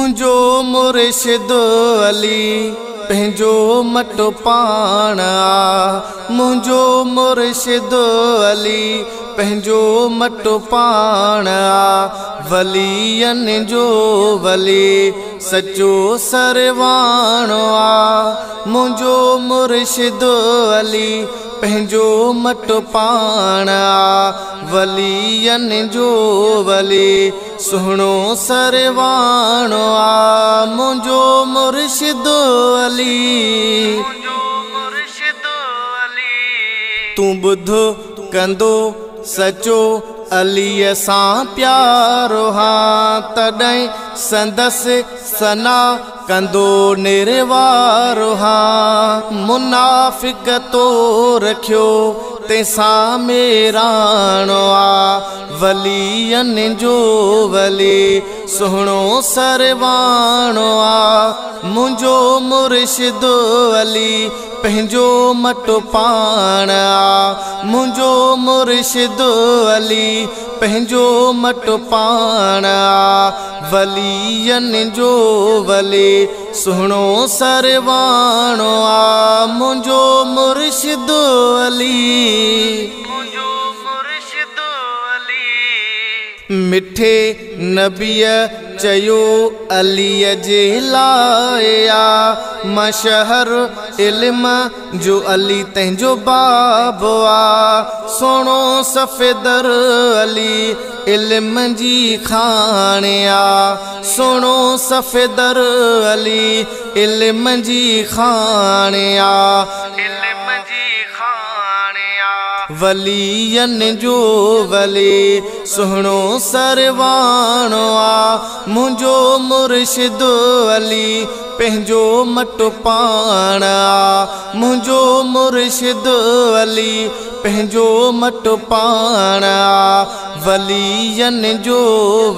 मुंजो मुर्शिद अली पंहिंजो मटो पाण आ। मुंजो मुर्शिद अली पंहिंजो मटो पाण आ। वलियन जो वली सचो सरवाणो आ। मुंजो मुर्शिद अली पंहिंजो मटो पाण आ। वलियन जो वली सुहिणो सरवाणो आ। मुंजो मुर्शिद अली तू ॿुधो कंदो सचो अलीअ सां प्यारो हाँ तॾहिं संदसि सना कंदो निर्वारो हाँ। मुनाफ़िक तो रखियो तंहिंसां मेराणो आ। वलियन जो वली सुहिणो सरवाणो आ। मुंजो मुर्शिद अली पंहिंजो मटो पाण आ। मुंजो मुर्शिद अली पंहिंजो मटो पाण आ। वलियन जो वली सुहिणो सरवाणो आ। मुंजो मुर्शिद अली मिठे नबीअ चयो अलीअ जे लाइ आ। मशहर इल्म जो अली तंहिंजो बाबो आ। सोणो सफ़ेदर अली इल्म जी खाणे आ। सोणो सफ़ेदर अली इल्म जी खाणे आ। वलियन जो वली सुहिणो सरवाणो आ। मुंजो मुर्शिद अली पंहिंजो मटो पाण आ। मुंजो मुर्शिद अली पंहिंजो मटो पाण आ। वलियन जो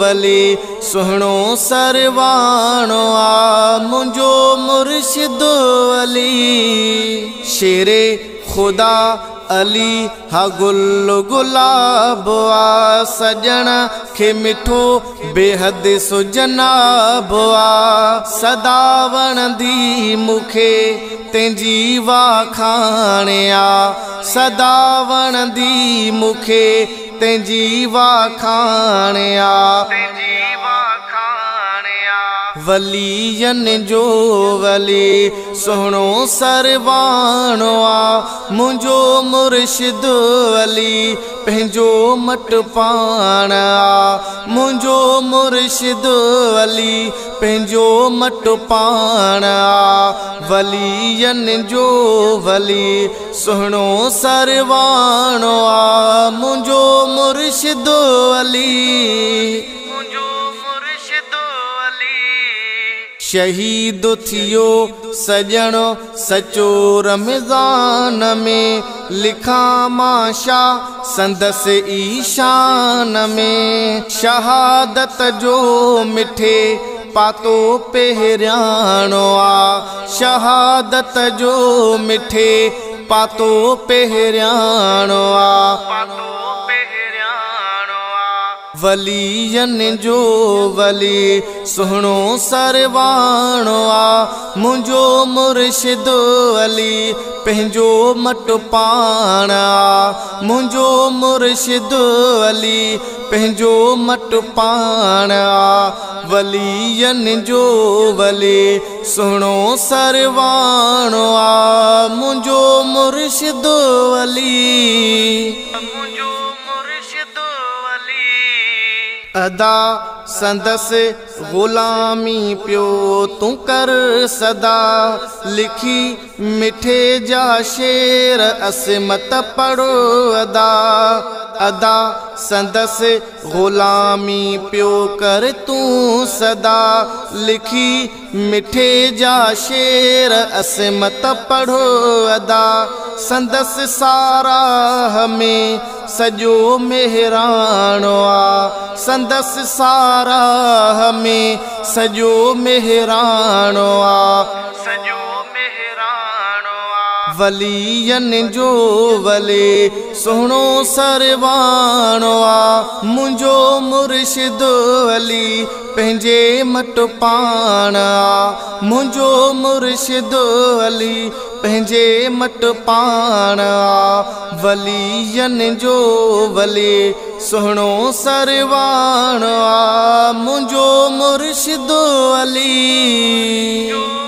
वली सुहिणो सरवाणो आ। मुंजो मुर्शिद अली शेरे खुदा अली हा गुल गुलाब आ। सजण खे मिठो बेहद सुजनाब आ। सदा वणंदी मूंखे तंहिंजी वाखाणे आ। सदा वणंदी मूंखे तंहिंजी वाखाणे आ। वलियन जो वली सुहिणो सरवाणो आ। मुंजो मुर्शिद अली पंहिंजो मटो पाण आ। मुंजो मुर्शिद अली पंहिंजो मटो पाण आ। वलियन जो वली सुहिणो सरवाणो आ। मुंजो मुर्शिद अली शहीद थियो सजणो सचो रमज़ान में। लिखां मां शाह संदसि ईशान में। शहादत जो मिठे पातो पहिरियाणो आ। शहादत जो मिठे पातो पहिरियाणो आ। वलियन जो वली सुहिणो सरवाणो आ। मुंजो मुर्शिद अली पंहिंजो मटो पाण आ। मुंजो मुर्शिद अली पंहिंजो मटो पाण आ। वलियन जो वली सुहिणो सरवाणो आ। मुंजो मुर्शिद अली अदा संदसि ग़ुलामी पियो तूं कर सदा। लिखी मिठे जा शेर असमत पढ़ो अदा। अदा संदसि ग़ुलामी पियो कर तूं सदा। लिखी मिठे जा शेर असमत पढ़ो अदा। संदसि साराह में सजो मेहराणो आ। संदसि साराह में सजो मेहराणो आ। वलियन जो वले सोहणो सरवाणो आ मुंहिंजो मुर्शिद अली पंहिंजे मट पाण आ मुंहिंजो मुर्शिद अली पंहिंजे मट पाण आ वलियन जो वले सोहणो सरवाणो आ मुंहिंजो मुर्शिद अली।